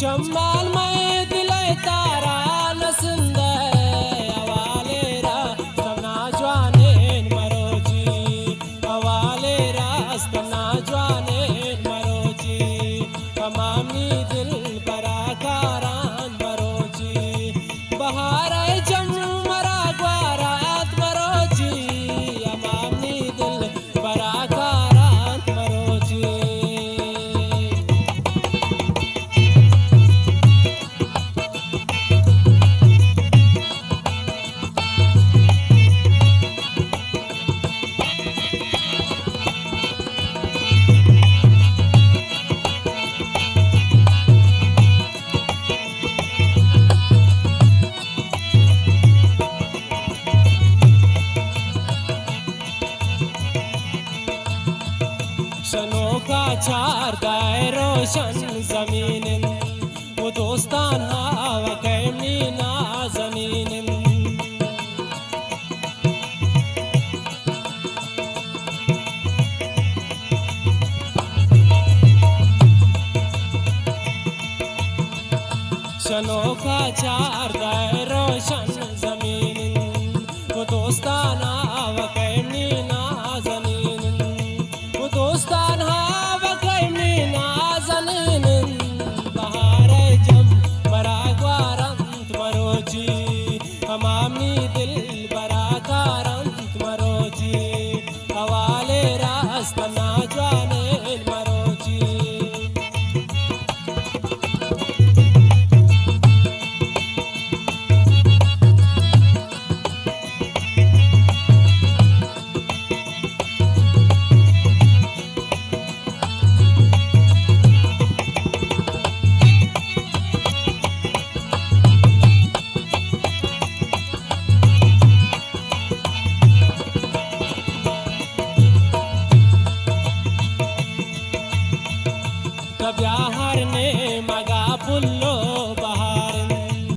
शम्माल में दिले तारा न सुंदर अवाले रास्तना ज्वाने मरोजी अवाले रास्तना ज्वाने मरोजी तमामी दिल बराकारान मरोजी बहार जम मरा ग्वारात मरोजी अमामी दिल बराकारान मरोजी शनों का चार गाय रोशन जमीन वो दोस्तान हवा कैमनी नाज़नीन शनों का चार गाय रोशन जमीन वो दोस्तान हवा कैमनी नाज़नीन वो दोस्तान हवा कैमनी नाज़नीन बहार जम बरा ग्वारंत मरोजी हमामी दिल बरा कारंत मरोजी हवाले रास्तना ज्वाने मरोजी कब्याहर ने मगा पुल्लो